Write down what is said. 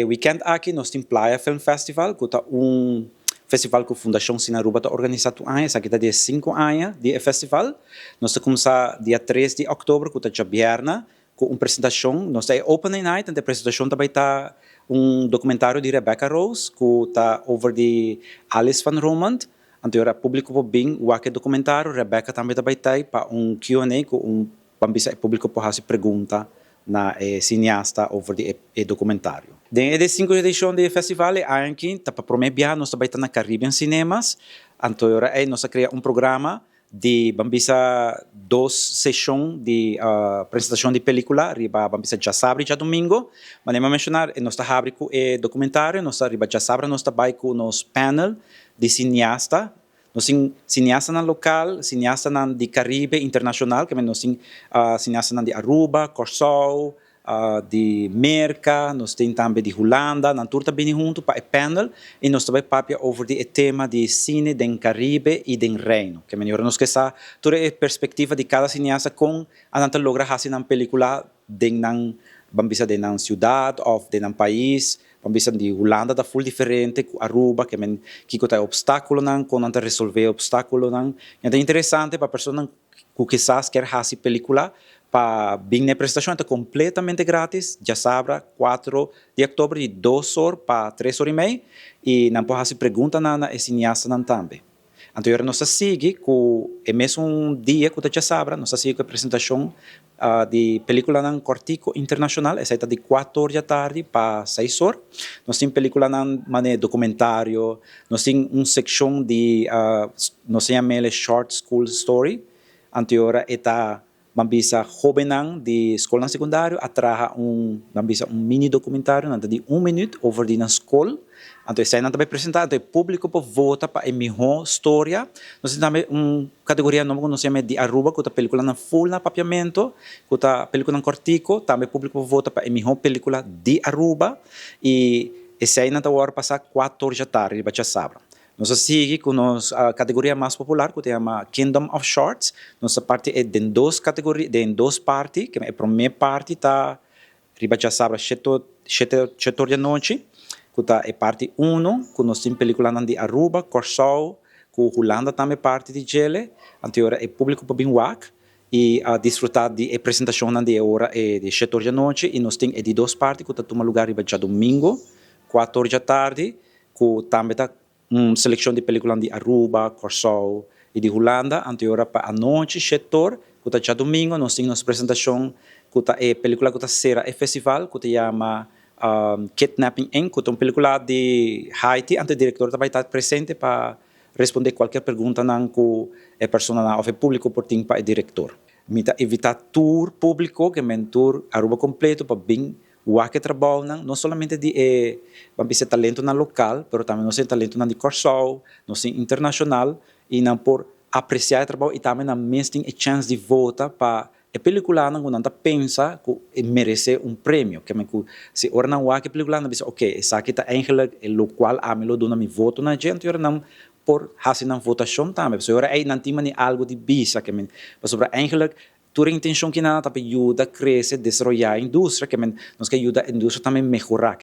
weekend aqui nós temos Playa Film Festival, que é festival que a Fundação Sinaruba está organizando há anos, aqui está dia 5 anos de festival. Nós começamos dia 3 de outubro, que está Bierna, com uma apresentação. Nós temos Opening Night, e a apresentação também está documentário de Rebecca Rose, que está over de Alice van Romand. Então, o público pode vir, o documentário, Rebecca também está para Q&A, com o público pode fazer perguntas na cineasta over de documentário. Dentro da 5 edição do festival, aqui, para o primeiro dia, nós estamos na Caribbean Cinemas. Então, nós criamos programa de bambisa 2 sessões de apresentação de película, riba bambisa já sábado e já domingo. Mas nem mencionar, nós estamos com o documentário, nós riba já sábado, nós estamos com nos panel de cineasta. Nós temos cineasta na local, cineasta na de Caribe internacional, que nós temos cineasta na de Aruba, Curaçao, de Merca, nós temos também de Holanda, nós estamos bem juntos para o panel e nós também falamos sobre o tema de cine do Caribe e do Reino, que nós queremos toda a perspectiva de cada cineasta com a gente logra fazer uma película de uma cidade ou de um país. Pambisa de Holanda da full diferente, Aruba, que tem obstáculo não, quando anda resolver obstáculo não. É interessante para a pessoa que quizás quer fazer película para vir na apresentação, é completamente grátis, já sabe, 4 de outubro, de 2 horas para 3 horas e meia, e não pode fazer pergunta na cineasta não também. Então, nós seguimos com o mesmo dia que já sabe, nós seguimos com a apresentação de película na Cortico Internacional, essa está de 4 horas da tarde para 6 horas. Nós temos película na documentário, nós temos uma secção de, nós chamamos Short School Story, anterior está bambisa jovem de escola secundária, atraja bambisa mini documentário de 1 minuto over de na escola. Então, essa aí também apresentada, o público pode votar para a melhor história. Nós temos também uma categoria nova que nós chamamos de Aruba, que é a película na full na papiamento, que é a película na cortico, também o público pode votar para a melhor película de Aruba. E essa aí está hora passar 4 horas da tarde, já sabe. Nós seguimos com a categoria mais popular, que se chama Kingdom of Shorts. Nossa parte é de 2 categorias, de 2 partes, que a primeira parte está, já sabe, 7 horas da noite. Que é parte 1, que nós temos película de Aruba, Curaçao, que Holanda também parte de Chile. Então, o público pode vir e desfrutar de apresentação de hora de 7 horas da noite. E nós temos de 2 partes, que toma lugar já domingo, 4 horas da tarde, que também está uma seleção de películas de Aruba, Curaçao e de Holanda. Então, para a noite, 7 horas, que está já domingo, nós temos apresentação, que é película que será o festival, que se chama Kidnapping Inc., que é uma película de Haiti, onde o diretor também está presente para responder qualquer pergunta que a pessoa ou o público por tem para o diretor. Mita evitar tour público, que é um tour Aruba completo para bem o que trabalha não somente de vamos talento na local, mas também nós temos talento na de Curaçao, nós temos internacional e não por apreciar o trabalho e também na mesma tem a chance de votar para a película não quando pensa que merece um prêmio, que se ora não há que película não diz ok, essa aqui está eigenlijk o qual a mim dona mi voto na gente ora não por fazer uma votação também, se ora aí não tem algo de bisa que mas sobre eigenlijk toda a intenção que nada para ajudar a crescer, desenvolver a indústria, que nós que ajuda a indústria também melhorar,